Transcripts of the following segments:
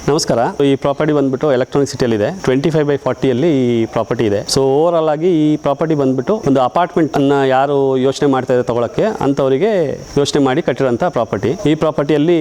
ನಮಸ್ಕಾರ. ಈ ಪ್ರಾಪರ್ಟಿ ಬಂದ್ಬಿಟ್ಟು ಎಲೆಕ್ಟ್ರಾನಿಕ್ ಸಿಟಿಯಲ್ಲಿದೆ. 25/40 ಅಲ್ಲಿ ಈ ಪ್ರಾಪರ್ಟಿ ಇದೆ. ಸೊ ಓವರ್ ಆಲ್ ಆಗಿ ಈ ಪ್ರಾಪರ್ಟಿ ಬಂದ್ಬಿಟ್ಟು ಒಂದು ಅಪಾರ್ಟ್ಮೆಂಟ್ ಅನ್ನ ಯಾರು ಯೋಚನೆ ಮಾಡ್ತಾ ಇದ್ದಾರೆ ತಗೊಳಕ್ಕೆ ಅಂತವರಿಗೆ ಯೋಚನೆ ಮಾಡಿ ಕಟ್ಟಿರೋಂಥ ಪ್ರಾಪರ್ಟಿ. ಈ ಪ್ರಾಪರ್ಟಿಯಲ್ಲಿ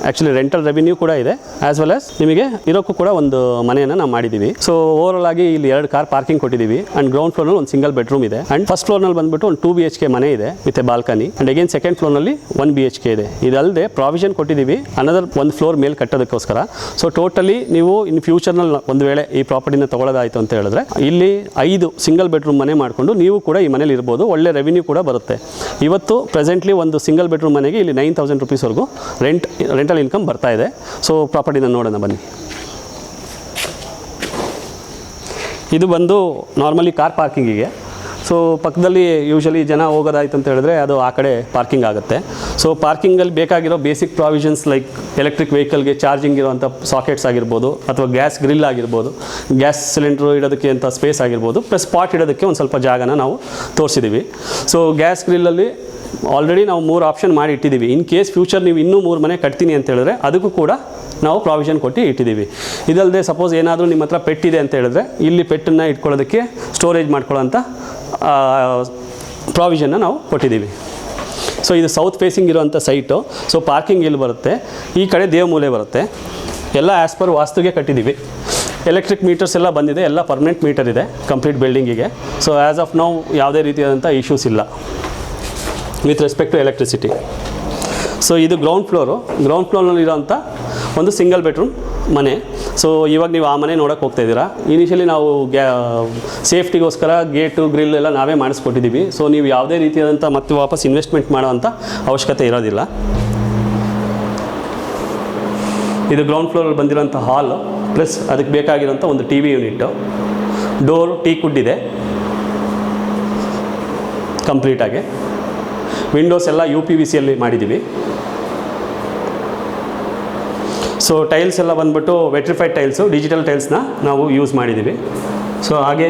ಆಕ್ಚುಲಿ ರೆಂಟಲ್ ರೆವಿನ್ಯೂ ಕೂಡ ಇದೆ, ಆಸ್ ವೆಲ್ ಆಸ್ ನಿಮಗೆ ಇರೋಕ್ಕೂ ಕೂಡ ಒಂದು ಮನೆಯನ್ನು ನಾವು ಮಾಡಿದ್ದೀವಿ. ಸೊ ಓವರ್ ಆಲ್ ಆಗಿ ಇಲ್ಲಿ 2 ಕಾರ್ ಪಾರ್ಕಿಂಗ್ ಕೊಟ್ಟಿದ್ದೀವಿ. ಅಂಡ್ ಗ್ರೌಂಡ್ ಫ್ಲೋರ್ ನಲ್ಲಿ ಒಂದು ಸಿಂಗಲ್ ಬೆಡ್ರೂಮ್ ಇದೆ. ಅಂಡ್ ಫಸ್ಟ್ ಫ್ಲೋರ್ ನಲ್ಲಿ ಬಂದ್ಬಿಟ್ಟು ಒಂದು 2 BHK ಮನೆ ಇದೆ with a balcony. And again second floor ನಲ್ಲಿ 1 BHK ಇದೆ. ಇದಲ್ಲದೆ ಪ್ರಾವಿಷನ್ ಕೊಟ್ಟಿದ್ದೀವಿ ಅನದರ್ 1 ಫ್ಲೋರ್ ಮೇಲೆ ಕಟ್ಟೋದಕ್ಕೋಸ್ಕರ. ಸೊ ಟೋಟಲಿ ನೀವು ಇನ್ ಫ್ಯೂಚರ್ನಲ್ಲಿ ಒಂದು ವೇಳೆ ಈ ಪ್ರಾಪರ್ಟಿನ ತಗೊಳ್ಳೋದಾಯಿತು ಅಂತ ಹೇಳಿದ್ರೆ ಇಲ್ಲಿ 5 ಸಿಂಗಲ್ ಬೆಡ್ರೂಮ್ ಮನೆ ಮಾಡಿಕೊಂಡು ನೀವು ಕೂಡ ಈ ಮನೇಲಿ ಇರ್ಬೋದು. ಒಳ್ಳೆ ರೆವಿನ್ಯೂ ಕೂಡ ಬರುತ್ತೆ. ಇವತ್ತು ಪ್ರೆಸೆಂಟ್ಲಿ ಒಂದು ಸಿಂಗಲ್ ಬೆಡ್ರೂಮ್ ಮನೆಗೆ ಇಲ್ಲಿ 9,000 ರೂಪೀಸ್ವರೆಗೂ ರೆಂಟಲ್ ಇನ್ಕಮ್ ಬರ್ತಾ ಇದೆ. ಸೊ ಪ್ರಾಪರ್ಟಿನ ನೋಡೋಣ ಬನ್ನಿ. ಇದು ಬಂದು ನಾರ್ಮಲಿ ಕಾರ್ ಪಾರ್ಕಿಂಗಿಗೆ. ಸೊ ಪಕ್ಕದಲ್ಲಿ ಯೂಶಲಿ ಜನ ಹೋಗೋದಾಯ್ತು ಅಂತ ಹೇಳಿದ್ರೆ ಅದು ಆ ಕಡೆ ಪಾರ್ಕಿಂಗ್ ಆಗುತ್ತೆ. ಸೊ ಪಾರ್ಕಿಂಗಲ್ಲಿ ಬೇಕಾಗಿರೋ ಬೇಸಿಕ್ ಪ್ರಾವಿಷನ್ಸ್ ಲೈಕ್ ಎಲೆಕ್ಟ್ರಿಕ್ ವೆಹಿಕಲ್ಗೆ ಚಾರ್ಜಿಂಗ್ ಇರುವಂಥ ಸಾಕೆಟ್ಸ್ ಆಗಿರ್ಬೋದು, ಅಥವಾ ಗ್ಯಾಸ್ ಗ್ರಿಲ್ ಆಗಿರ್ಬೋದು, ಗ್ಯಾಸ್ ಸಿಲಿಂಡ್ರು ಇಡೋದಕ್ಕೆ ಅಂತ ಸ್ಪೇಸ್ ಆಗಿರ್ಬೋದು, ಪ್ಲಸ್ ಪಾಟ್ ಇಡೋದಕ್ಕೆ ಒಂದು ಸ್ವಲ್ಪ ಜಾಗನ ನಾವು ತೋರಿಸಿದ್ದೀವಿ. ಸೊ ಗ್ಯಾಸ್ ಗ್ರಿಲ್ಲಲ್ಲಿ ಆಲ್ರೆಡಿ ನಾವು 3 ಆಪ್ಷನ್ ಮಾಡಿ ಇಟ್ಟಿದ್ದೀವಿ. ಇನ್ ಕೇಸ್ ಫ್ಯೂಚರ್ ನೀವು ಇನ್ನೂ 3 ಮನೆ ಕಟ್ತೀನಿ ಅಂತ ಹೇಳಿದ್ರೆ ಅದಕ್ಕೂ ಕೂಡ ನಾವು ಪ್ರಾವಿಷನ್ ಕೊಟ್ಟು ಇಟ್ಟಿದ್ದೀವಿ. ಇದಲ್ಲದೆ ಸಪೋಸ್ ಏನಾದರೂ ನಿಮ್ಮ ಹತ್ರ ಪೆಟ್ ಇದೆ ಅಂತ ಹೇಳಿದ್ರೆ ಇಲ್ಲಿ ಪೆಟ್ಟನ್ನು ಇಟ್ಕೊಳ್ಳೋದಕ್ಕೆ ಸ್ಟೋರೇಜ್ ಮಾಡ್ಕೊಳ್ಳೋಂಥ ಪ್ರಾವಿಷನ್ನ ನಾವು ಕೊಟ್ಟಿದ್ದೀವಿ. ಸೊ ಇದು ಸೌತ್ ಫೇಸಿಂಗ್ ಇರುವಂಥ ಸೈಟು. ಸೊ ಪಾರ್ಕಿಂಗ್ ಇಲ್ಲಿ ಬರುತ್ತೆ, ಈ ಕಡೆ ದೇವಮೂಲೆ ಬರುತ್ತೆ. ಎಲ್ಲ ಆ್ಯಸ್ ಪರ್ ವಾಸ್ತುಗೆ ಕಟ್ಟಿದ್ದೀವಿ. ಎಲೆಕ್ಟ್ರಿಕ್ ಮೀಟರ್ಸ್ ಎಲ್ಲ ಬಂದಿದೆ, ಎಲ್ಲ ಪರ್ಮನೆಂಟ್ ಮೀಟರ್ ಇದೆ ಕಂಪ್ಲೀಟ್ ಬಿಲ್ಡಿಂಗಿಗೆ. ಸೊ ಆ್ಯಸ್ ಆಫ್ ನೌ ಯಾವುದೇ ರೀತಿಯಾದಂಥ ಇಶ್ಯೂಸ್ ಇಲ್ಲ with respect to electricity. So ಇದು ಗ್ರೌಂಡ್ ಫ್ಲೋರ್ನಲ್ಲಿರೋಂಥ ಒಂದು ಸಿಂಗಲ್ ಬೆಡ್ರೂಮ್ ಮನೆ. ಸೊ ಇವಾಗ ನೀವು ಆ ಮನೆ ನೋಡೋಕೆ ಹೋಗ್ತಾ ಇದ್ದೀರಾ. ಇನಿಷಿಯಲಿ ನಾವು ಸೇಫ್ಟಿಗೋಸ್ಕರ ಗೇಟು ಗ್ರಿಲ್ ಎಲ್ಲ ನಾವೇ ಮಾಡಿಸ್ಕೊಟ್ಟಿದ್ದೀವಿ. ಸೊ ನೀವು ಯಾವುದೇ ರೀತಿಯಾದಂಥ ಮತ್ತೆ ವಾಪಸ್ ಇನ್ವೆಸ್ಟ್ಮೆಂಟ್ ಮಾಡೋವಂಥ ಅವಶ್ಯಕತೆ ಇರೋದಿಲ್ಲ. ಇದು ಗ್ರೌಂಡ್ ಫ್ಲೋರಲ್ಲಿ ಬಂದಿರೋಂಥ ಹಾಲು, ಪ್ಲಸ್ ಅದಕ್ಕೆ ಬೇಕಾಗಿರೋಂಥ ಒಂದು TV ಯೂನಿಟ್ಟು. ಡೋರ್ ಟೀಕ್ವುಡ್ ಇದೆ ಕಂಪ್ಲೀಟಾಗಿ. ವಿಂಡೋಸ್ ಎಲ್ಲ UPVCಯಲ್ಲಿ ಮಾಡಿದ್ದೀವಿ. ಸೊ ಟೈಲ್ಸ್ ಎಲ್ಲ ಬಂದ್ಬಿಟ್ಟು ವೆಟ್ರಿಫೈಡ್ ಟೈಲ್ಸು, ಡಿಜಿಟಲ್ ಟೈಲ್ಸ್ನ ನಾವು ಯೂಸ್ ಮಾಡಿದ್ದೀವಿ. ಸೊ ಹಾಗೆ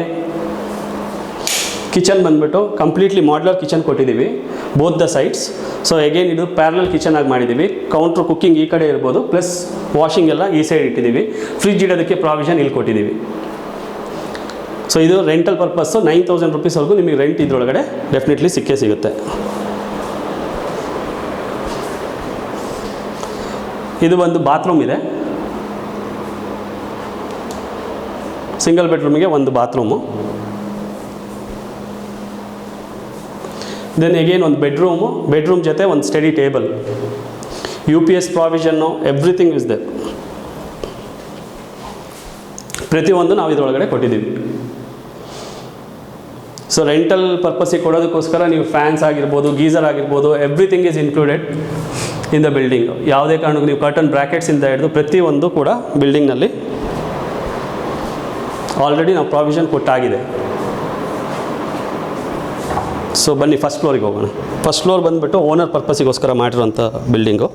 ಕಿಚನ್ ಬಂದ್ಬಿಟ್ಟು ಕಂಪ್ಲೀಟ್ಲಿ ಮಾಡ್ಯುಲರ್ ಕಿಚನ್ ಕೊಟ್ಟಿದ್ದೀವಿ both the sides. So again ಇದು ಪ್ಯಾರಲಲ್ ಕಿಚನ್ ಆಗಿ ಮಾಡಿದ್ದೀವಿ. ಕೌಂಟ್ರ್ ಕುಕ್ಕಿಂಗ್ ಈ ಕಡೆ ಇರ್ಬೋದು, ಪ್ಲಸ್ ವಾಷಿಂಗ್ ಎಲ್ಲ ಈ ಸೈಡ್ ಇಟ್ಟಿದ್ದೀವಿ. ಫ್ರಿಜ್ ಇಡೋದಕ್ಕೆ ಪ್ರಾವಿಷನ್ ಇಲ್ಲಿ ಕೊಟ್ಟಿದ್ದೀವಿ. ಸೊ ಇದು ರೆಂಟಲ್ ಪರ್ಪಸ್ಸು 9,000 ರೂಪೀಸ್ವರೆಗೂ ನಿಮಗೆ ರೆಂಟ್ ಇದರೊಳಗಡೆ ಡೆಫಿನೆಟ್ಲಿ ಸಿಕ್ಕೇ ಸಿಗುತ್ತೆ. ಇದು ಒಂದು ಬಾತ್ರೂಮ್ ಇದೆ, ಸಿಂಗಲ್ ಬೆಡ್ರೂಮಿಗೆ ಒಂದು ಬಾತ್ರೂಮು. ದೆನ್ ಅಗೇನ್ ಒಂದು ಬೆಡ್ರೂಮ್ ಜೊತೆ ಒಂದು study table, UPS provision, everything is there. ಪ್ರತಿಯೊಂದು ನಾವು ಇದರೊಳಗಡೆ ಕೊಟ್ಟಿದ್ದೀವಿ. ಸೊ ರೆಂಟಲ್ ಪರ್ಪಸ್ಸಿಗೆ ಕೊಡೋದಕ್ಕೋಸ್ಕರ ನೀವು ಫ್ಯಾನ್ಸ್ ಆಗಿರ್ಬೋದು, ಗೀಸರ್ ಆಗಿರ್ಬೋದು, everything is included in the building. ಯಾವುದೇ ಕಾರಣಕ್ಕೂ ನೀವು ಕರ್ಟನ್ ಬ್ರ್ಯಾಕೆಟ್ಸಿಂದ ಹಿಡಿದು ಪ್ರತಿಯೊಂದು ಕೂಡ ಬಿಲ್ಡಿಂಗ್ನಲ್ಲಿ ಆಲ್ರೆಡಿ ನಾವು ಪ್ರಾವಿಷನ್ ಕೊಟ್ಟಾಗಿದೆ. ಸೊ ಬನ್ನಿ ಫಸ್ಟ್ ಫ್ಲೋರಿಗೆ ಹೋಗೋಣ. ಫಸ್ಟ್ ಫ್ಲೋರ್ ಬಂದುಬಿಟ್ಟು ಓನರ್ ಪರ್ಪಸ್ಸಿಗೋಸ್ಕರ ಮಾಡಿರೋಂಥ building.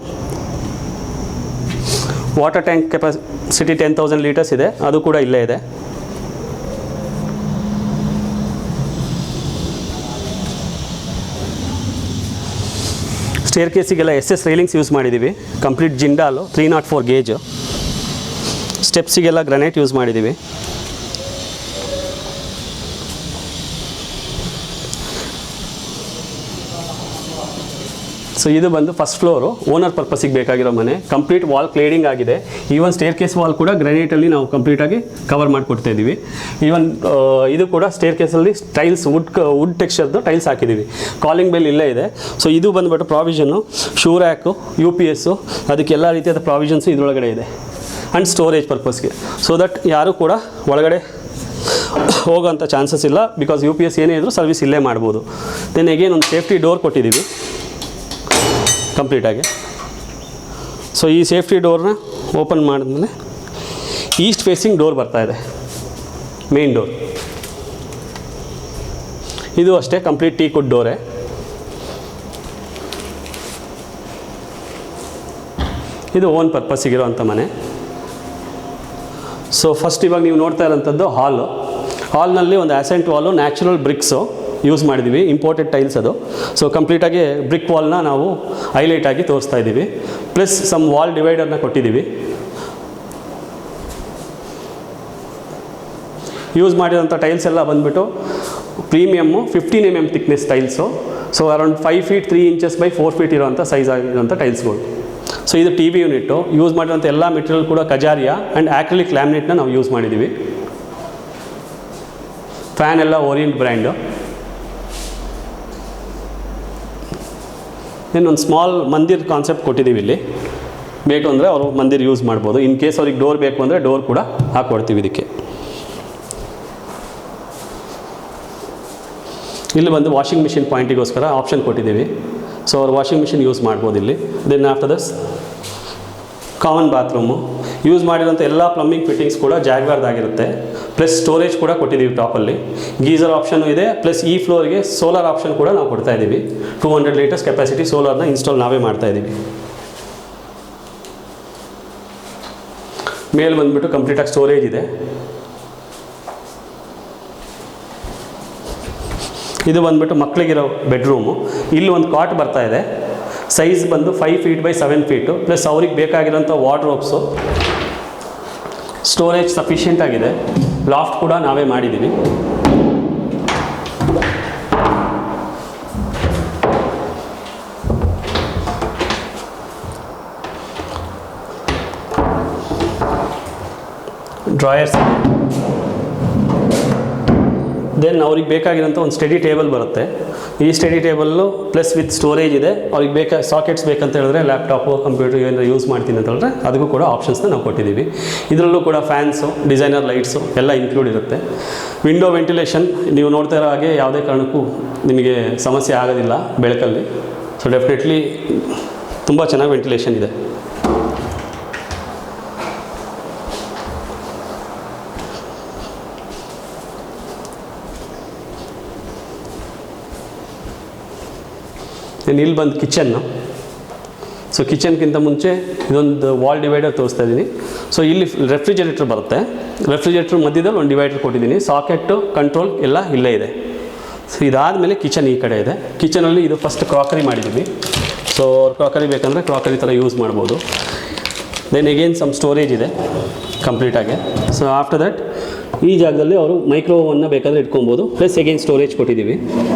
Water tank capacity 10,000 litres ಇದೆ, ಅದು ಕೂಡ ಇಲ್ಲೇ ಇದೆ. ಸ್ಟೇರ್ ಕೇಸಿಗೆಲ್ಲ SS ರೈಲಿಂಗ್ಸ್ ಯೂಸ್ ಮಾಡಿದ್ದೀವಿ. Complete Jindal 304 gauge. ಸ್ಟೆಪ್ಸಿಗೆಲ್ಲ ಗ್ರಾನೈಟ್ ಯೂಸ್ ಮಾಡಿದ್ದೀವಿ. ಸೊ ಇದು ಬಂದು ಫಸ್ಟ್ ಫ್ಲೋರು, ಓನರ್ ಪರ್ಪಸ್ಸಿಗೆ ಬೇಕಾಗಿರೋ ಮನೆ. ಕಂಪ್ಲೀಟ್ ವಾಲ್ ಕ್ಲೇಡಿಂಗ್ ಆಗಿದೆ. ಈವನ್ ಸ್ಟೇರ್ ಕೇಸ್ ವಾಲ್ ಕೂಡ ಗ್ರಾನೈಟಲ್ಲಿ ನಾವು ಕಂಪ್ಲೀಟಾಗಿ ಕವರ್ ಮಾಡಿಕೊಡ್ತಾ ಇದ್ದೀವಿ. ಈವನ್ ಇದು ಕೂಡ ಸ್ಟೇರ್ ಕೇಸಲ್ಲಿ ಟೈಲ್ಸ್ ವುಡ್ ಟೆಕ್ಸ್ಚರ್ದು ಟೈಲ್ಸ್ ಹಾಕಿದ್ದೀವಿ. ಕಾಲಿಂಗ್ ಬೆಲ್ ಇಲ್ಲೇ ಇದೆ. ಸೊ ಇದು ಬಂದುಬಿಟ್ಟು ಪ್ರಾವಿಷನ್ನು, ಶೂ ರ್ಯಾಕು, UPSಸು, ಅದಕ್ಕೆಲ್ಲ ರೀತಿಯಾದ ಪ್ರಾವಿಷನ್ಸು ಇದರೊಳಗಡೆ ಇದೆ. ಆ್ಯಂಡ್ ಸ್ಟೋರೇಜ್ ಪರ್ಪಸ್ಗೆ, ಸೊ ದಟ್ ಯಾರೂ ಕೂಡ ಒಳಗಡೆ ಹೋಗೋಂಥ ಚಾನ್ಸಸ್ ಇಲ್ಲ. ಬಿಕಾಸ್ UPS ಏನೇ ಇದ್ದರೂ ಸರ್ವಿಸ್ ಇಲ್ಲೇ ಮಾಡ್ಬೋದು. ದೆನ್ ಅಗೇನ್ ಒಂದು ಸೇಫ್ಟಿ ಡೋರ್ ಕೊಟ್ಟಿದ್ದೀವಿ ಕಂಪ್ಲೀಟಾಗಿ. ಸೊ ಈ ಸೇಫ್ಟಿ ಡೋರ್ನ ಓಪನ್ ಮಾಡಿದ್ಮೇಲೆ ಈಸ್ಟ್ ಫೇಸಿಂಗ್ ಡೋರ್ ಬರ್ತಾ ಇದೆ, ಮೇನ್ ಡೋರ್. ಇದು ಅಷ್ಟೇ ಕಂಪ್ಲೀಟ್ ಟೀಕ್ವುಡ್ ಡೋರೇ. ಇದು ಓನ್ ಪರ್ಪಸ್ಸಿಗಿರೋವಂಥ ಮನೆ. ಸೊ ಫಸ್ಟ್ ಇವಾಗ ನೀವು ನೋಡ್ತಾ ಇರೋಂಥದ್ದು ಹಾಲ್ನಲ್ಲಿ ಒಂದು ಆಸೆಂಟ್ ವಾಲು, ನ್ಯಾಚುರಲ್ ಬ್ರಿಕ್ಸು ಯೂಸ್ ಮಾಡಿದ್ದೀವಿ, ಇಂಪೋರ್ಟೆಡ್ ಟೈಲ್ಸ್ ಅದು. ಸೊ ಕಂಪ್ಲೀಟಾಗಿ ಬ್ರಿಕ್ ವಾಲ್ನ ನಾವು ಹೈಲೈಟಾಗಿ ತೋರಿಸ್ತಾ ಇದ್ದೀವಿ. ಪ್ಲಸ್ ಸಮ್ ವಾಲ್ ಡಿವೈಡರ್ನ ಕೊಟ್ಟಿದ್ದೀವಿ. ಯೂಸ್ ಮಾಡಿರೋಂಥ ಟೈಲ್ಸ್ ಎಲ್ಲ ಬಂದುಬಿಟ್ಟು premium 15 mm thickness tiles. So around 5 feet 3 inches by 4 feet ಇರೋಂಥ ಸೈಜ್ ಆಗಿರೋಂಥ ಟೈಲ್ಸ್ಗಳು. ಸೊ ಇದು ಟಿ ವಿ ಯೂನಿಟ್ಟು. ಯೂಸ್ ಮಾಡಿರೋಂಥ ಎಲ್ಲ ಮೆಟೀರಿಯಲ್ ಕೂಡ ಕಜಾರಿಯಾ ಆ್ಯಂಡ್ ಆಕ್ರಿಲಿಕ್ ಲ್ಯಾಮಿನೇಟ್ನ ನಾವು ಯೂಸ್ ಮಾಡಿದ್ದೀವಿ. ಫ್ಯಾನ್ ಎಲ್ಲ ಓರಿಯಂಟ್ ಬ್ರ್ಯಾಂಡು. ಇನ್ನೊಂದು ಸ್ಮಾಲ್ ಮಂದಿರ್ ಕಾನ್ಸೆಪ್ಟ್ ಕೊಟ್ಟಿದ್ದೀವಿ ಇಲ್ಲಿ. ಬೇಕು ಅಂದರೆ ಅವರು ಮಂದಿರ್ ಯೂಸ್ ಮಾಡ್ಬೋದು. ಇನ್ ಕೇಸ್ ಅವ್ರಿಗೆ ಡೋರ್ ಬೇಕು ಅಂದರೆ ಡೋರ್ ಕೂಡ ಹಾಕ್ಕೊಡ್ತೀವಿ ಇದಕ್ಕೆ. ಇಲ್ಲಿ ಬಂದು ವಾಷಿಂಗ್ ಮಿಷಿನ್ ಪಾಯಿಂಟಿಗೋಸ್ಕರ ಆಪ್ಷನ್ ಕೊಟ್ಟಿದ್ದೀವಿ. ಸೊ ಅವ್ರು ವಾಷಿಂಗ್ ಮಿಷಿನ್ ಯೂಸ್ ಮಾಡ್ಬೋದು ಇಲ್ಲಿ. Then after this common bathroom. Use ಮಾಡಿರೋಂಥ ಎಲ್ಲ ಪ್ಲಂಬಿಂಗ್ ಫಿಟ್ಟಿಂಗ್ಸ್ ಕೂಡ ಜಾಗ್ವಾರ್ದಾಗಿರುತ್ತೆ. ಪ್ಲಸ್ ಸ್ಟೋರೇಜ್ ಕೂಡ ಕೊಟ್ಟಿದ್ದೀವಿ ಟಾಪಲ್ಲಿ. ಗೀಸರ್ ಆಪ್ಷನ್ ಇದೆ. ಪ್ಲಸ್ ಈ ಫ್ಲೋರ್ಗೆ ಸೋಲಾರ್ ಆಪ್ಷನ್ ಕೂಡ ನಾವು ಕೊಡ್ತಾ ಇದ್ದೀವಿ. 200 liters ಕೆಪಾಸಿಟಿ ಸೋಲಾರ್ನ ಇನ್ಸ್ಟಾಲ್ ನಾವೇ ಮಾಡ್ತಾ ಇದ್ದೀವಿ. ಮೇಲೆ ಬಂದುಬಿಟ್ಟು ಕಂಪ್ಲೀಟಾಗಿ ಸ್ಟೋರೇಜ್ ಇದೆ. ಇದು ಬಂದುಬಿಟ್ಟು ಮಕ್ಕಳಿಗಿರೋ ಬೆಡ್ರೂಮು. ಇಲ್ಲಿ ಒಂದು ಕಾಟ್ ಬರ್ತಾ ಇದೆ. ಸೈಜ್ ಬಂದು 5 feet by 7 feet. ಪ್ಲಸ್ ಅವ್ರಿಗೆ ಬೇಕಾಗಿರೋಂಥ ವಾರ್ಡ್ರೋಬ್ಸು. ಸ್ಟೋರೇಜ್ ಸಫಿಷಿಯೆಂಟ್ ಆಗಿದೆ. ಲಾಫ್ಟ್ ಕೂಡ ನಾವೇ ಮಾಡಿದ್ದೀವಿ. ಡ್ರಾಯರ್ಸ್. ದೆನ್ ಅವ್ರಿಗೆ ಬೇಕಾಗಿರೋಂಥ ಒಂದು ಸ್ಟಡಿ ಟೇಬಲ್ ಬರುತ್ತೆ. ಈ study table plus with storage ಇದೆ. ಅವ್ರಿಗೆ ಸಾಕೆಟ್ಸ್ ಬೇಕಂತ ಹೇಳಿದ್ರೆ ಲ್ಯಾಪ್ಟಾಪು ಕಂಪ್ಯೂಟರ್ ಏನಾದರೂ ಯೂಸ್ ಮಾಡ್ತೀನಿ ಅಂತ ಹೇಳಿದ್ರೆ ಅದಕ್ಕೂ ಕೂಡ ಆಪ್ಷನ್ಸ್ನ ನಾವು ಕೊಟ್ಟಿದ್ದೀವಿ. ಇದರಲ್ಲೂ ಕೂಡ ಫ್ಯಾನ್ಸು, ಡಿಸೈನರ್ ಲೈಟ್ಸು ಎಲ್ಲ ಇನ್ಕ್ಲೂಡ್ ಇರುತ್ತೆ. ವಿಂಡೋ ವೆಂಟಿಲೇಷನ್ ನೀವು ನೋಡ್ತಾ ಇರೋ ಹಾಗೆ ಯಾವುದೇ ಕಾರಣಕ್ಕೂ ನಿಮಗೆ ಸಮಸ್ಯೆ ಆಗೋದಿಲ್ಲ ಬೆಳಕಲ್ಲಿ. ಸೊ ಡೆಫಿನೆಟ್ಲಿ ತುಂಬ ಚೆನ್ನಾಗಿ ವೆಂಟಿಲೇಷನ್ ಇದೆ. ಇಲ್ಲಿ ಬಂದು ಕಿಚನ್ನು. ಸೊ ಕಿಚನ್ಗಿಂತ ಮುಂಚೆ ಇದೊಂದು ವಾಲ್ ಡಿವೈಡರ್ ತೋರಿಸ್ತಾ ಇದ್ದೀನಿ. ಸೊ ಇಲ್ಲಿ ರೆಫ್ರಿಜರೇಟರ್ ಬರುತ್ತೆ. ರೆಫ್ರಿಜರೇಟರ್ ಮಧ್ಯದಲ್ಲಿ ಒಂದು ಡಿವೈಡರ್ ಕೊಟ್ಟಿದ್ದೀನಿ. ಸಾಕೆಟ್ಟು, ಕಂಟ್ರೋಲ್ ಎಲ್ಲ ಇಲ್ಲೇ ಇದೆ. ಸೊ ಇದಾದಮೇಲೆ ಕಿಚನ್ ಈ ಕಡೆ ಇದೆ. ಕಿಚನಲ್ಲಿ ಇದು ಫಸ್ಟ್ ಕ್ರಾಕರಿ ಮಾಡಿದ್ದೀವಿ. ಸೊ ಕ್ರಾಕರಿ ಬೇಕಂದರೆ ಕ್ರಾಕರಿ ಥರ ಯೂಸ್ ಮಾಡ್ಬೋದು. ದೆನ್ ಎಗೇನ್ ಸಮ್ ಸ್ಟೋರೇಜ್ ಇದೆ ಕಂಪ್ಲೀಟಾಗಿ. ಸೊ ಆಫ್ಟರ್ ದಟ್ ಈ ಜಾಗದಲ್ಲಿ ಅವರು ಮೈಕ್ರೋವನ್ನು ಬೇಕಾದರೆ ಇಟ್ಕೊಬೋದು. ಪ್ಲಸ್ ಎಗೇನ್ ಸ್ಟೋರೇಜ್ ಕೊಟ್ಟಿದ್ದೀವಿ.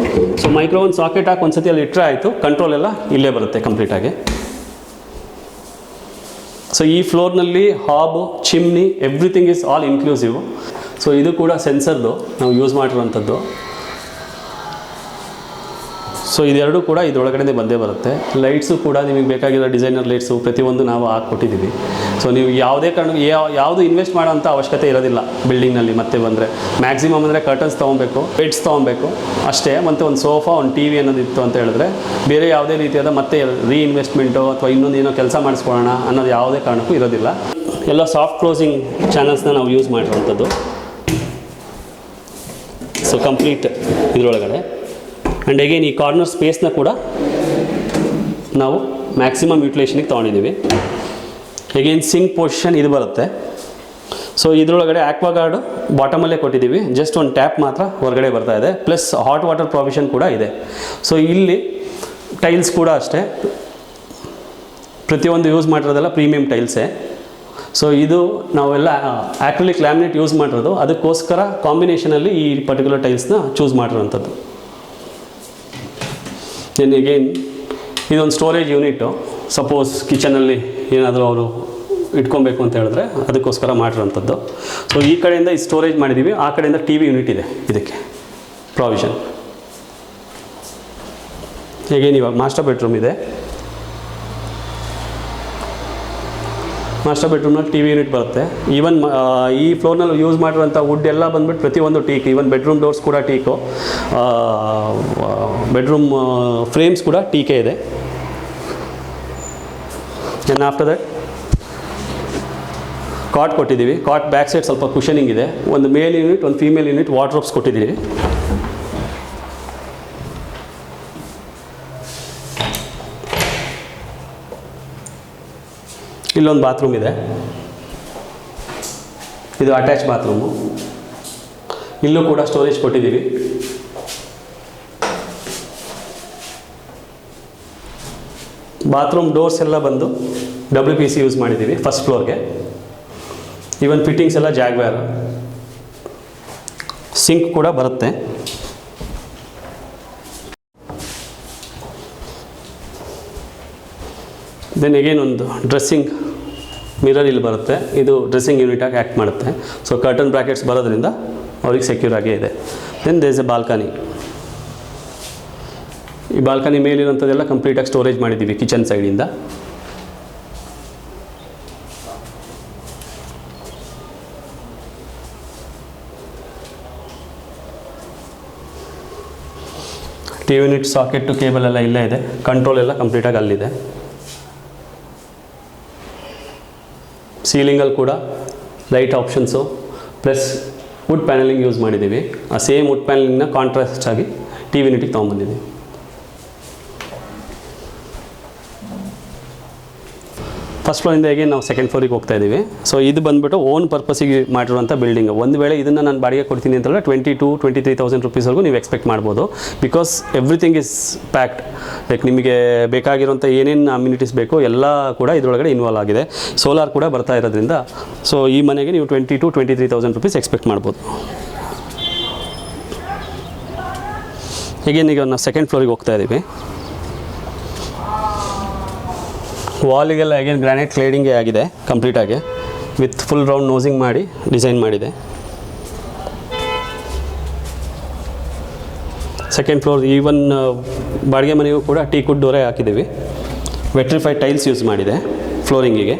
ಸೊ ಮೈಕ್ರೋವನ್ ಸಾಕೆಟ್ ಹಾಕಿ ಒಂದು ಸತಿ ಅಲ್ಲಿ ಇಟ್ಟರೆ ಆಯಿತು. ಕಂಟ್ರೋಲ್ ಎಲ್ಲ ಇಲ್ಲೇ ಬರುತ್ತೆ ಕಂಪ್ಲೀಟಾಗಿ. ಸೊ ಈ ಫ್ಲೋರ್ನಲ್ಲಿ hob, chimney, everything is all inclusive. So ಇದು ಕೂಡ ಸೆನ್ಸರ್ದು ನಾವು ಯೂಸ್ ಮಾಡಿರುವಂಥದ್ದು. ಸೊ ಇದೆರಡೂ ಕೂಡ ಇದರೊಳಗಡೆ ಬಂದೇ ಬರುತ್ತೆ. ಲೈಟ್ಸು ಕೂಡ ನಿಮಗೆ ಬೇಕಾಗಿರೋ ಡಿಸೈನರ್ ಲೈಟ್ಸು ಪ್ರತಿಯೊಂದು ನಾವು ಹಾಕ್ಕೊಟ್ಟಿದ್ದೀವಿ. ಸೊ ನೀವು ಯಾವುದೇ ಕಾರಣಕ್ಕೂ ಯಾವುದು ಇನ್ವೆಸ್ಟ್ ಮಾಡೋಂಥ ಅವಶ್ಯಕತೆ ಇರೋದಿಲ್ಲ ಬಿಲ್ಡಿಂಗ್ನಲ್ಲಿ. ಮತ್ತೆ ಬಂದರೆ ಮ್ಯಾಕ್ಸಿಮಮ್ ಅಂದರೆ ಕರ್ಟನ್ಸ್ ತೊಗೊಬೇಕು, ಬೆಡ್ಸ್ ತೊಗೊಬೇಕು ಅಷ್ಟೇ. ಮತ್ತು ಒಂದು ಸೋಫಾ, ಒಂದು ಟಿ ವಿ ಅನ್ನೋದಿತ್ತು ಅಂತ ಹೇಳಿದ್ರೆ ಬೇರೆ ಯಾವುದೇ ರೀತಿಯಾದ ಮತ್ತೆ ರೀಇನ್ವೆಸ್ಟ್ಮೆಂಟು ಅಥವಾ ಇನ್ನೊಂದು ಏನೋ ಕೆಲಸ ಮಾಡಿಸ್ಕೊಳ್ಳೋಣ ಅನ್ನೋದು ಯಾವುದೇ ಕಾರಣಕ್ಕೂ ಇರೋದಿಲ್ಲ. ಎಲ್ಲ ಸಾಫ್ಟ್ ಕ್ಲೋಸಿಂಗ್ ಚಾನಲ್ಸ್ನ ನಾವು ಯೂಸ್ ಮಾಡಿರುವಂಥದ್ದು. ಸೊ ಕಂಪ್ಲೀಟ್ ಇದರೊಳಗಡೆ. ಆ್ಯಂಡ್ ಅಗೇನ್ ಈ ಕಾರ್ನರ್ ಸ್ಪೇಸ್ನ ಕೂಡ ನಾವು ಮ್ಯಾಕ್ಸಿಮಮ್ ಯುಟಿಲೈಸೇಷನಿಗೆ ತೊಗೊಂಡಿದ್ದೀವಿ. ಅಗೇನ್ ಸಿಂಕ್ ಪೊಸಿಷನ್ ಇದು ಬರುತ್ತೆ. ಸೊ ಇದರೊಳಗಡೆ ಆಕ್ವಾಗಾರ್ಡು ಬಾಟಮಲ್ಲೇ ಕೊಟ್ಟಿದ್ದೀವಿ. ಜಸ್ಟ್ ಒಂದು ಟ್ಯಾಪ್ ಮಾತ್ರ ಹೊರಗಡೆ ಬರ್ತಾ ಇದೆ. ಪ್ಲಸ್ ಹಾಟ್ ವಾಟರ್ ಪ್ರಾವಿಷನ್ ಕೂಡ ಇದೆ. ಸೊ ಇಲ್ಲಿ ಟೈಲ್ಸ್ ಕೂಡ ಅಷ್ಟೇ. ಪ್ರತಿಯೊಂದು ಯೂಸ್ ಮಾಡಿರೋದೆಲ್ಲ ಪ್ರೀಮಿಯಂ ಟೈಲ್ಸೇ. ಸೊ ಇದು ನಾವೆಲ್ಲ ಆಕ್ರಿಲಿಕ್ ಲ್ಯಾಮಿನೇಟ್ ಯೂಸ್ ಮಾಡಿರೋದು. ಅದಕ್ಕೋಸ್ಕರ ಕಾಂಬಿನೇಷನಲ್ಲಿ ಈ ಪರ್ಟಿಕ್ಯುಲರ್ ಟೈಲ್ಸ್ನ ಚೂಸ್ ಮಾಡಿರೋವಂಥದ್ದು. ದೆನ್ ಅಗೇನ್ ಇದೊಂದು ಸ್ಟೋರೇಜ್ ಯೂನಿಟು. ಸಪೋಸ್ ಕಿಚನಲ್ಲಿ ಏನಾದರೂ ಅವರು ಇಟ್ಕೊಬೇಕು ಅಂತ ಹೇಳಿದ್ರೆ ಅದಕ್ಕೋಸ್ಕರ ಮಾಡಿರೋಂಥದ್ದು. ಸೊ ಈ ಕಡೆಯಿಂದ ಈ ಸ್ಟೋರೇಜ್ ಮಾಡಿದ್ದೀವಿ. ಆ ಕಡೆಯಿಂದ ಟಿ ವಿ ಯೂನಿಟ್ ಇದೆ ಇದಕ್ಕೆ ಪ್ರಾವಿಷನ್. ಅಗೇನ್ ಇವಾಗ ಮಾಸ್ಟರ್ ಬೆಡ್ರೂಮ್ ಇದೆ. ಮಾಸ್ಟರ್ ಬೆಡ್ರೂಮ್ನಲ್ಲಿ ಟಿ ವಿ ಯೂನಿಟ್ ಬರುತ್ತೆ. ಈವನ್ ಈ ಫ್ಲೋರ್ನಲ್ಲಿ ಯೂಸ್ ಮಾಡಿರೋಂಥ ವುಡ್ ಎಲ್ಲ ಬಂದುಬಿಟ್ಟು ಪ್ರತಿಯೊಂದು ಟೀಕ್. ಈವನ್ ಬೆಡ್ರೂಮ್ ಡೋರ್ಸ್ ಕೂಡ ಟೀಕು, ಬೆಡ್ರೂಮ್ ಫ್ರೇಮ್ಸ್ ಕೂಡ ಟೀಕೆ ಇದೆ. ಆ್ಯಂಡ್ ಆಫ್ಟರ್ ದಟ್ ಕಾಟ್ ಕೊಟ್ಟಿದ್ದೀವಿ. ಕಾಟ್ ಬ್ಯಾಕ್ ಸೈಡ್ ಸ್ವಲ್ಪ ಕುಷನಿಂಗ್ ಇದೆ. ಒಂದು ಮೇಲ್ ಯೂನಿಟ್, ಒಂದು ಫೀಮೇಲ್ ಯೂನಿಟ್, ವಾರ್ಡ್ರೋಬ್ಸ್ ಕೊಟ್ಟಿದ್ದೀವಿ. ಇಲ್ಲೊಂದು ಬಾತ್ರೂಮ್ ಇದೆ. ಇದು ಅಟ್ಯಾಚ್ ಬಾತ್ರೂಮು. ಇಲ್ಲೂ ಕೂಡ ಸ್ಟೋರೇಜ್ ಕೊಟ್ಟಿದ್ದೀವಿ. ಬಾತ್ರೂಮ್ ಡೋರ್ಸ್ ಎಲ್ಲ ಬಂದು WPC ಯೂಸ್ ಮಾಡಿದ್ದೀವಿ ಫಸ್ಟ್ ಫ್ಲೋರ್ಗೆ. ಈವನ್ ಫಿಟ್ಟಿಂಗ್ಸ್ ಎಲ್ಲ ಜಾಗ್ವಾರ್. ಸಿಂಕ್ ಕೂಡ ಬರುತ್ತೆ. ದೆನ್ ಅಗೇನ್ ಒಂದು ಡ್ರೆಸ್ಸಿಂಗ್ ಮಿರರ್ ಇಲ್ಲಿ ಬರುತ್ತೆ. ಇದು ಡ್ರೆಸ್ಸಿಂಗ್ ಯೂನಿಟಾಗಿ ಆ್ಯಕ್ಟ್ ಮಾಡುತ್ತೆ. ಸೊ ಕರ್ಟನ್ ಬ್ರ್ಯಾಕೆಟ್ಸ್ ಬರೋದ್ರಿಂದ ಅವ್ರಿಗೆ ಸೆಕ್ಯೂರ್ ಆಗೇ ಇದೆ. Then there is a balcony. ಈ ಬಾಲ್ಕನಿ ಮೇಲಿರೋಂಥದ್ದೆಲ್ಲ ಕಂಪ್ಲೀಟಾಗಿ ಸ್ಟೋರೇಜ್ ಮಾಡಿದ್ದೀವಿ ಕಿಚನ್ ಸೈಡಿಂದ. T V unit socket cable ಎಲ್ಲ ಇಲ್ಲೇ ಇದೆ. ಕಂಟ್ರೋಲ್ ಎಲ್ಲ ಕಂಪ್ಲೀಟಾಗಿ ಅಲ್ಲಿದೆ. ಸೀಲಿಂಗಲ್ಲಿ ಕೂಡ light options plus wood panelling use ಮಾಡಿದ್ದೀವಿ. ಆ ಸೇಮ್ ವುಡ್ ಪ್ಯಾನಲಿಂಗ್ನ ಕಾಂಟ್ರಾಸ್ಟ್ ಆಗಿ ಟಿ ವಿ ಯೂನಿಟಿಗೆ ತೊಗೊಂಬಂದಿದ್ದೀವಿ. ಫಸ್ಟ್ ಫ್ಲೋರಿಂದ ಹೇಗೆ ನಾವು ಸೆಕೆಂಡ್ ಫ್ಲೋರಿಗೆ ಹೋಗ್ತಾ ಇದ್ದೀವಿ. ಸೊ ಇದು ಬಂದುಬಿಟ್ಟು ಓನ್ ಪರ್ಪಸಿಗೆ ಮಾಡಿರುವಂಥ ಬಿಲ್ಡಿಂಗ್. ಒಂದು ವೇಳೆ ಇದನ್ನು ನಾನು ಬಾಡಿಗೆ ಕೊಡ್ತೀನಿ ಅಂತಂದರೆ 22,000-23,000 ರುಪೀಸ್ವರೆಗೂ ನೀವು ಎಕ್ಸ್ಪೆಕ್ಟ್ ಮಾಡ್ಬೋದು. Because everything is packed. Like ನಿಮಗೆ ಬೇಕಾಗಿರೋಂಥ ಏನೇನು ಅಮ್ಯುನಿಟೀಸ್ ಬೇಕೋ ಎಲ್ಲ ಕೂಡ ಇದರೊಳಗಡೆ ಇನ್ವಾಲ್ವ್ ಆಗಿದೆ. ಸೋಲಾರ್ ಕೂಡ ಬರ್ತಾ ಇರೋದ್ರಿಂದ ಸೊ ಈ ಮನೆಗೆ ನೀವು 22,000-23,000 ರುಪೀಸ್ ಎಕ್ಸ್ಪೆಕ್ಟ್ ಮಾಡ್ಬೋದು. ಹೇಗೇನು ಈಗ ನಾವು ಸೆಕೆಂಡ್ ಫ್ಲೋರಿಗೆ ಹೋಗ್ತಾ ಇದ್ದೀವಿ. ವಾಲಿಗೆಲ್ಲ ಹೇಗೇನು ಗ್ರಾನೈಟ್ ಕ್ಲೇಡಿಂಗೇ ಆಗಿದೆ ಕಂಪ್ಲೀಟಾಗಿ, ವಿತ್ ಫುಲ್ ರೌಂಡ್ ನೋಸಿಂಗ್ ಮಾಡಿ ಡಿಸೈನ್ ಮಾಡಿದೆ. ಸೆಕೆಂಡ್ ಫ್ಲೋರ್ ಈವನ್ ಬಾಡಿಗೆ ಮನೆಗೂ ಕೂಡ ಟೀಕುಡ್ ಡೋರೇ ಹಾಕಿದ್ದೀವಿ. ವೆಟ್ರಿಫೈಡ್ ಟೈಲ್ಸ್ ಯೂಸ್ ಮಾಡಿದೆ ಫ್ಲೋರಿಂಗಿಗೆ.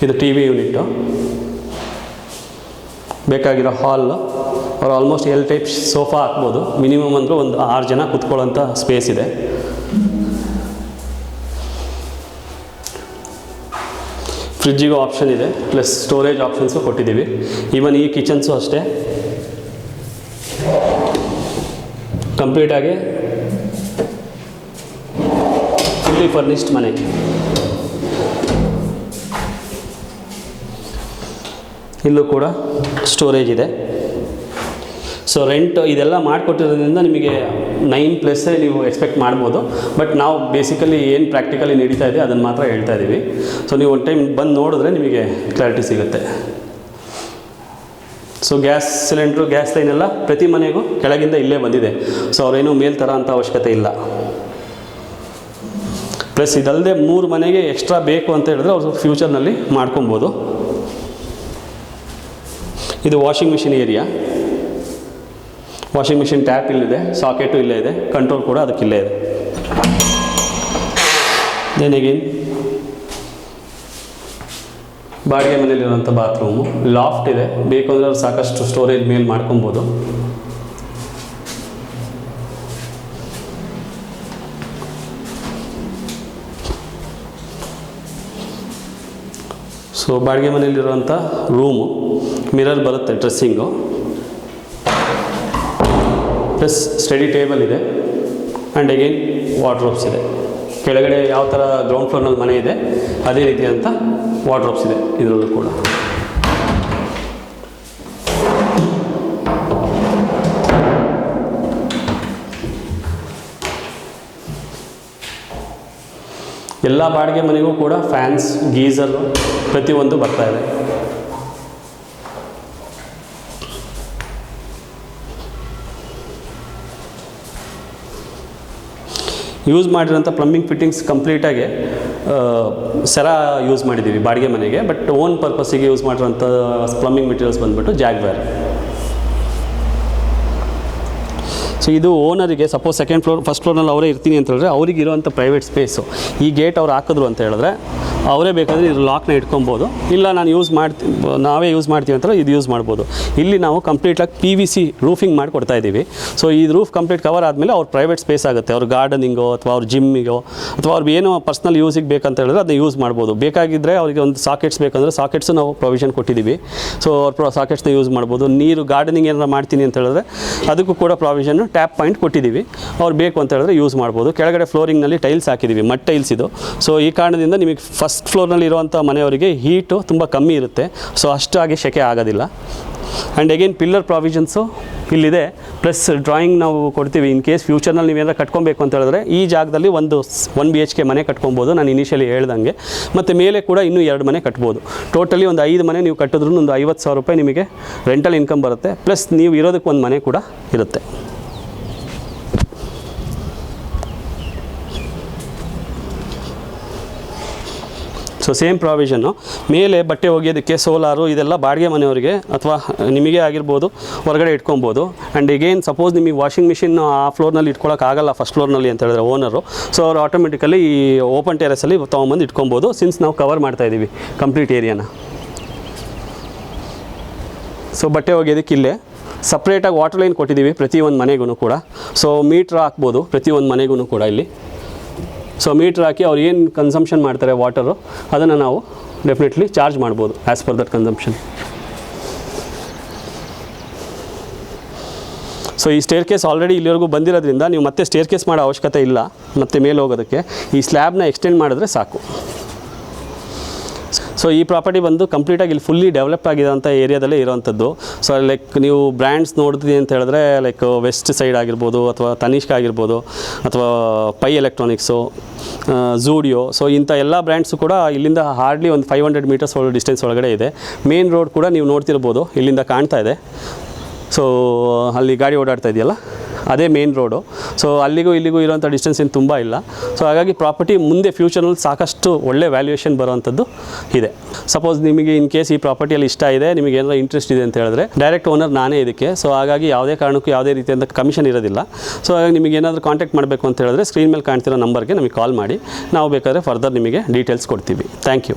ಇದು ಟಿ ವಿ ಯೂನಿಟ್ಟು. ಬೇಕಾಗಿರೋ ಹಾಲ್ ಅವ್ರು ಆಲ್ಮೋಸ್ಟ್ ಎಲ್ ಟೈಪ್ ಸೋಫಾ ಹಾಕ್ಬೋದು. ಮಿನಿಮಮ್ ಅಂದರೂ ಒಂದು 6 ಜನ ಕೂತ್ಕೊಳ್ಳೋಂಥ ಸ್ಪೇಸ್ ಇದೆ. ಫ್ರಿಜ್ಜಿಗೂ ಆಪ್ಷನ್ ಇದೆ, ಪ್ಲಸ್ ಸ್ಟೋರೇಜ್ ಆಪ್ಷನ್ಸು ಕೊಟ್ಟಿದ್ದೀವಿ. ಈವನ್ ಈ ಕಿಚನ್ಸು ಅಷ್ಟೇ ಕಂಪ್ಲೀಟಾಗಿ ಫುಲ್ಲಿ ಫರ್ನಿಶ್ಡ್ ಮನೆ. ಇಲ್ಲೂ ಕೂಡ ಸ್ಟೋರೇಜ್ ಇದೆ. ಸೊ ರೆಂಟ್ ಇದೆಲ್ಲ ಮಾಡಿಕೊಟ್ಟಿರೋದ್ರಿಂದ ನಿಮಗೆ 9+ ನೀವು ಎಕ್ಸ್ಪೆಕ್ಟ್ ಮಾಡ್ಬೋದು. ಬಟ್ ನಾವು ಬೇಸಿಕಲಿ ಏನು ಪ್ರಾಕ್ಟಿಕಲಿ ನಡೀತಾ ಇದೆ ಅದನ್ನು ಮಾತ್ರ ಹೇಳ್ತಾ ಇದ್ದೀವಿ. ಸೊ ನೀವು ಒಂದು ಟೈಮ್ ಬಂದು ನೋಡಿದ್ರೆ ನಿಮಗೆ ಕ್ಲಾರಿಟಿ ಸಿಗುತ್ತೆ. So gas cylinder, gas line ಎಲ್ಲ ಪ್ರತಿ ಮನೆಗೂ ಕೆಳಗಿಂದ ಇಲ್ಲೇ ಬಂದಿದೆ. ಸೊ ಅವರೇನು ಮೇಲ್ ಥರ ಅಂಥ ಅವಶ್ಯಕತೆ ಇಲ್ಲ. ಪ್ಲಸ್ ಇದಲ್ಲದೆ 3 ಮನೆಗೆ ಎಕ್ಸ್ಟ್ರಾ ಬೇಕು ಅಂತ ಹೇಳಿದ್ರೆ ಅವರು ಫ್ಯೂಚರ್ನಲ್ಲಿ ಮಾಡ್ಕೊಬೋದು. ಇದು washing machine area. Washing machine tap ಇಲ್ಲಿದೆ, ಸಾಕೆಟು ಇಲ್ಲೇ ಇದೆ, ಕಂಟ್ರೋಲ್ ಕೂಡ ಅದಕ್ಕಿಲ್ಲೇ ಇದೆ. ದೆನ್ ಅಗೇನ್ ಬಾಡಿಗೆ ಮನೆಯಲ್ಲಿರುವಂಥ ಬಾತ್ರೂಮು, ಲಾಫ್ಟ್ ಇದೆ. ಬೇಕು ಅಂದರೆ ಅವ್ರು ಸಾಕಷ್ಟು ಸ್ಟೋರೇಜ್ ಮೇಲೆ ಮಾಡ್ಕೊಬೋದು. ಸೊ ಬಾಡಿಗೆ ಮನೆಯಲ್ಲಿರುವಂಥ ರೂಮು, ಮಿರರ್ ಬರುತ್ತೆ ಡ್ರೆಸ್ಸಿಂಗು, ಪ್ಲಸ್ ಸ್ಟಡಿ ಟೇಬಲ್ ಇದೆ. ಆ್ಯಂಡ್ ಅಗೇನ್ ವಾರ್ಡ್ರೋಬ್ಸ್ ಇದೆ. ಕೆಳಗಡೆ ಯಾವ ಥರ ಗ್ರೌಂಡ್ ಫ್ಲೋರ್ನಲ್ಲಿ ಮನೆ ಇದೆ ಅದೇ ರೀತಿಯಾದಂಥ ವಾರ್ಡ್ರೋಬ್ಸ್ ಇದೆ ಇದರಲ್ಲೂ ಕೂಡ. ಎಲ್ಲ ಬಾಡಿಗೆ ಮನೆಗೂ ಕೂಡ ಫ್ಯಾನ್ಸ್, ಗೀಝರು ಪ್ರತಿಯೊಂದು ಬರ್ತಾ ಇದೆ. ಯೂಸ್ ಮಾಡಿರೋಂಥ ಪ್ಲಂಬಿಂಗ್ ಫಿಟ್ಟಿಂಗ್ಸ್ ಕಂಪ್ಲೀಟಾಗಿ ಸೆರಾ ಯೂಸ್ ಮಾಡಿದ್ದೀವಿ ಬಾಡಿಗೆ ಮನೆಗೆ. ಬಟ್ ಓನ್ ಪರ್ಪಸ್ಸಿಗೆ ಯೂಸ್ ಮಾಡಿರೋಂಥ ಪ್ಲಂಬಿಂಗ್ ಮೆಟೀರಿಯಲ್ಸ್ ಬಂದುಬಿಟ್ಟು ಜಾಗ್ವಾರ್. ಸೊ ಇದು ಓನರಿಗೆ ಸಪೋಸ್ ಸೆಕೆಂಡ್ ಫ್ಲೋರ್, ಫಸ್ಟ್ ಫ್ಲೋರ್ನಲ್ಲಿ ಅವರೇ ಇರ್ತೀನಿ ಅಂತ ಹೇಳಿದ್ರೆ ಅವ್ರಿಗೆ ಇರೋವಂಥ ಪ್ರೈವೇಟ್ ಸ್ಪೇಸು. ಈ ಗೇಟ್ ಅವ್ರು ಹಾಕಿದ್ರು ಅಂತ ಹೇಳಿದ್ರೆ ಅವರೇ ಬೇಕಾದರೆ ಇದು ಲಾಕ್ನ ಇಟ್ಕೊಬೋದು. ಇಲ್ಲ ನಾನು ನಾವೇ ಯೂಸ್ ಮಾಡ್ತೀವಿ ಅಂತ ಇದು ಯೂಸ್ ಮಾಡ್ಬೋದು. ಇಲ್ಲಿ ನಾವು ಕಂಪ್ಲೀಟಾಗಿ PVC ರೂಫಿಂಗ್ ಮಾಡಿ ಕೊಡ್ತಾ ಇದ್ದೀವಿ. ಸೊ ಈ ರೂಫ್ ಕಂಪ್ಲೀಟ್ ಕವರ್ ಆದಮೇಲೆ ಅವ್ರ ಪ್ರೈವೇಟ್ ಸ್ಪೇಸ್ ಆಗುತ್ತೆ. ಅವ್ರ ಗಾರ್ಡನಿಂಗೋ ಅಥವಾ ಅವ್ರ ಜಿಮ್ಮಿಗೋ ಅಥವಾ ಅವ್ರಿಗೆ ಏನೋ ಪರ್ಸ್ನಲ್ ಯೂಸಿಗೆ ಬೇಕಂತ ಹೇಳಿದ್ರೆ ಅದನ್ನ ಯೂಸ್ ಮಾಡ್ಬೋದು. ಬೇಕಾಗಿದ್ದರೆ ಅವರಿಗೆ ಒಂದು ಸಾಕೆಟ್ಸ್ ಬೇಕಂದರೆ ಸಾಕೆಟ್ಸು ನಾವು ಪ್ರೊವಿಷನ್ ಕೊಟ್ಟಿದ್ದೀವಿ. ಸೊ ಅವ್ರ ಸಾಕೆಟ್ಸ್ನ ಯೂಸ್ ಮಾಡ್ಬೋದು. ನೀರು ಗಾರ್ಡನಿಂಗ್ ಏನಾರು ಮಾಡ್ತೀನಿ ಅಂತ ಹೇಳಿದ್ರೆ ಅದಕ್ಕೂ ಕೂಡ ಪ್ರಾವಿಷನ್ನು ಟ್ಯಾಪ್ ಪಾಯಿಂಟ್ ಕೊಟ್ಟಿದ್ದೀವಿ. ಅವ್ರು ಬೇಕು ಅಂತ ಹೇಳಿದ್ರೆ ಯೂಸ್ ಮಾಡ್ಬೋದು. ಕೆಳಗಡೆ ಫ್ಲೋರಿಂಗ್ನಲ್ಲಿ ಟೈಲ್ಸ್ ಹಾಕಿದ್ದೀವಿ, ಮಡ್ ಟೈಲ್ಸ್ ಇದು. ಸೊ ಈ ಕಾರಣದಿಂದ ನಿಮಗೆ ಫಸ್ಟ್ ಫಸ್ಟ್ ಫ್ಲೋರ್ನಲ್ಲಿ ಇರುವಂಥ ಮನೆಯವರಿಗೆ ಹೀಟು ತುಂಬ ಕಮ್ಮಿ ಇರುತ್ತೆ, ಸೊ ಅಷ್ಟಾಗಿ ಸೆಕೆ ಆಗೋದಿಲ್ಲ. ಆ್ಯಂಡ್ ಅಗೇನ್ ಪಿಲ್ಲರ್ ಪ್ರಾವಿಷನ್ಸು ಇಲ್ಲಿದೆ, ಪ್ಲಸ್ ಡ್ರಾಯಿಂಗ್ ನಾವು ಕೊಡ್ತೀವಿ. ಇನ್ ಕೇಸ್ ಫ್ಯೂಚರ್ನಲ್ಲಿ ನೀವೇನಾದ್ರು ಕಟ್ಕೊಬೇಕು ಅಂತ ಹೇಳಿದ್ರೆ ಈ ಜಾಗದಲ್ಲಿ ಒಂದು 1 BHK ಮನೆ ಕಟ್ಕೊಬೋದು, ನಾನು ಇನಿಷಿಯಲಿ ಹೇಳ್ದಂಗೆ. ಮತ್ತು ಮೇಲೆ ಕೂಡ ಇನ್ನೂ 2 ಮನೆ ಕಟ್ಬೋದು. ಟೋಟಲಿ ಒಂದು 5 ಮನೆ ನೀವು ಕಟ್ಟಿದ್ರೂ ಒಂದು 50,000 ರೂಪಾಯಿ ನಿಮಗೆ ರೆಂಟಲ್ ಇನ್ಕಮ್ ಬರುತ್ತೆ, ಪ್ಲಸ್ ನೀವು ಇರೋದಕ್ಕೆ ಒಂದು ಮನೆ ಕೂಡ ಇರುತ್ತೆ. So same provision. ಮೇಲೆ ಬಟ್ಟೆ ಒಗೆಯೋದಕ್ಕೆ ಸೋಲಾರು ಇದೆಲ್ಲ ಬಾಡಿಗೆ ಮನೆಯವರಿಗೆ ಅಥವಾ ನಿಮಗೆ ಆಗಿರ್ಬೋದು, ಹೊರಗಡೆ ಇಟ್ಕೊಬೋದು. ಆ್ಯಂಡ್ ಎಗೇನ್ ಸಪೋಸ್ ನಿಮಗೆ ವಾಷಿಂಗ್ ಮಿಷಿನ್ ಆ ಫ್ಲೋರ್ನಲ್ಲಿ ಇಟ್ಕೊಳ್ಳೋಕ್ಕಾಗಲ್ಲ ಫಸ್ಟ್ ಫ್ಲೋರ್ನಲ್ಲಿ ಅಂತ ಹೇಳಿದ್ರೆ ಓನರು, ಸೊ ಅವರು ಆಟೋಮೆಟಿಕಲಿ ಈ ಓಪನ್ ಟೆರೆಸಲ್ಲಿ ತೊಗೊಂಬಂದು ಇಟ್ಕೊಬೋದು, ಸಿನ್ಸ್ ನಾವು ಕವರ್ ಮಾಡ್ತಾಯಿದ್ದೀವಿ ಕಂಪ್ಲೀಟ್ ಏರಿಯಾನ. ಸೊ ಬಟ್ಟೆ ಒಗೆಯೋದಕ್ಕೆ ಇಲ್ಲೇ ಸಪ್ರೇಟಾಗಿ ವಾಟರ್ ಲೈನ್ ಕೊಟ್ಟಿದ್ದೀವಿ ಪ್ರತಿಯೊಂದು ಮನೆಗೂ ಕೂಡ. ಸೊ ಮೀಟ್ರ್ ಹಾಕ್ಬೋದು ಪ್ರತಿಯೊಂದು ಮನೆಗೂ ಕೂಡ ಇಲ್ಲಿ. ಸೊ ಮೀಟ್ರ್ ಹಾಕಿ ಅವ್ರು ಏನು ಕನ್ಸಂಪ್ಷನ್ ಮಾಡ್ತಾರೆ ವಾಟರು, ಅದನ್ನು ನಾವು ಡೆಫಿನೆಟ್ಲಿ ಚಾರ್ಜ್ ಮಾಡ್ಬೋದು as per that consumption. So ಈ ಸ್ಟೇರ್ ಕೇಸ್ ಆಲ್ರೆಡಿ ಇಲ್ಲಿವರೆಗೂ ಬಂದಿರೋದ್ರಿಂದ ನೀವು ಮತ್ತೆ ಸ್ಟೇರ್ ಕೇಸ್ ಮಾಡೋ ಅವಶ್ಯಕತೆ ಇಲ್ಲ. ಮತ್ತು ಮೇಲೆ ಹೋಗೋದಕ್ಕೆ ಈ ಸ್ಲ್ಯಾಬ್ನ ಎಕ್ಸ್ಟೆಂಡ್ ಮಾಡಿದ್ರೆ ಸಾಕು. ಸೊ ಈ ಪ್ರಾಪರ್ಟಿ ಬಂದು ಕಂಪ್ಲೀಟಾಗಿ ಇಲ್ಲಿ ಫುಲ್ಲಿ ಡೆವಲಪ್ ಆಗಿರೋಂಥ ಏರಿಯಾದಲ್ಲೇ ಇರೋವಂಥದ್ದು. ಸೊ ಲೈಕ್ ನೀವು ಬ್ರ್ಯಾಂಡ್ಸ್ ನೋಡ್ತೀವಿ ಅಂತ ಹೇಳಿದ್ರೆ ಲೈಕ್ ವೆಸ್ಟ್ ಸೈಡ್ ಆಗಿರ್ಬೋದು, ಅಥವಾ ತನಿಷ್ಕ್ ಆಗಿರ್ಬೋದು, ಅಥವಾ ಪೈ ಎಲೆಕ್ಟ್ರಾನಿಕ್ಸು, ಝೂಡಿಯೋ, ಸೊ ಇಂಥ ಎಲ್ಲ ಬ್ರ್ಯಾಂಡ್ಸು ಕೂಡ ಇಲ್ಲಿಂದ ಹಾರ್ಡ್ಲಿ ಒಂದು 500 ಮೀಟರ್ಸ್ ಡಿಸ್ಟೆನ್ಸ್ ಒಳಗಡೆ ಇದೆ. ಮೇನ್ ರೋಡ್ ಕೂಡ ನೀವು ನೋಡ್ತಿರ್ಬೋದು, ಇಲ್ಲಿಂದ ಕಾಣ್ತಾ ಇದೆ. ಸೊ ಅಲ್ಲಿ ಗಾಡಿ ಓಡಾಡ್ತಾ ಇದೆಯಲ್ಲ ಅದೇ ಮೇನ್ ರೋಡು. ಸೊ ಅಲ್ಲಿಗೂ ಇಲ್ಲಿಗೂ ಇರೋಂಥ ಡಿಸ್ಟೆನ್ಸ್ ಏನು ತುಂಬ ಇಲ್ಲ. ಸೊ ಹಾಗಾಗಿ ಪ್ರಾಪರ್ಟಿ ಮುಂದೆ ಫ್ಯೂಚರ್ನಲ್ಲಿ ಸಾಕಷ್ಟು ಒಳ್ಳೆ ವ್ಯಾಲ್ಯೂಯೇಷನ್ ಬರೋವಂಥದ್ದು ಇದೆ. ಸಪೋಸ್ ನಿಮಗೆ ಇನ್ ಕೇಸ್ ಈ ಪ್ರಾಪರ್ಟಿಯಲ್ಲಿ ಇಷ್ಟ ಇದೆ, ನಿಮಗೆ ಏನಾದರೂ ಇಂಟ್ರೆಸ್ಟ್ ಇದೆ ಅಂತ ಹೇಳಿದ್ರೆ ಡೈರೆಕ್ಟ್ ಓನರ್ ನಾನೇ ಇದಕ್ಕೆ. ಸೊ ಹಾಗಾಗಿ ಯಾವುದೇ ಕಾರಣಕ್ಕೂ ಯಾವುದೇ ರೀತಿಯಿಂದ ಕಮಿಷನ್ ಇರೋದಿಲ್ಲ. ಸೊ ಹಾಗಾಗಿ ನಿಮಗೆ ಏನಾದರೂ ಕಾಂಟ್ಯಾಕ್ಟ್ ಮಾಡಬೇಕು ಅಂತ ಹೇಳಿದ್ರೆ ಸ್ಕ್ರೀನ್ ಮೇಲೆ ಕಾಣ್ತಿರೋ ನಂಬರ್ಗೆ ನಮಗೆ ಕಾಲ್ ಮಾಡಿ, ನಾವು ಬೇಕಾದರೆ ಫರ್ದರ್ ನಿಮಗೆ ಡೀಟೇಲ್ಸ್ ಕೊಡ್ತೀವಿ. Thank you.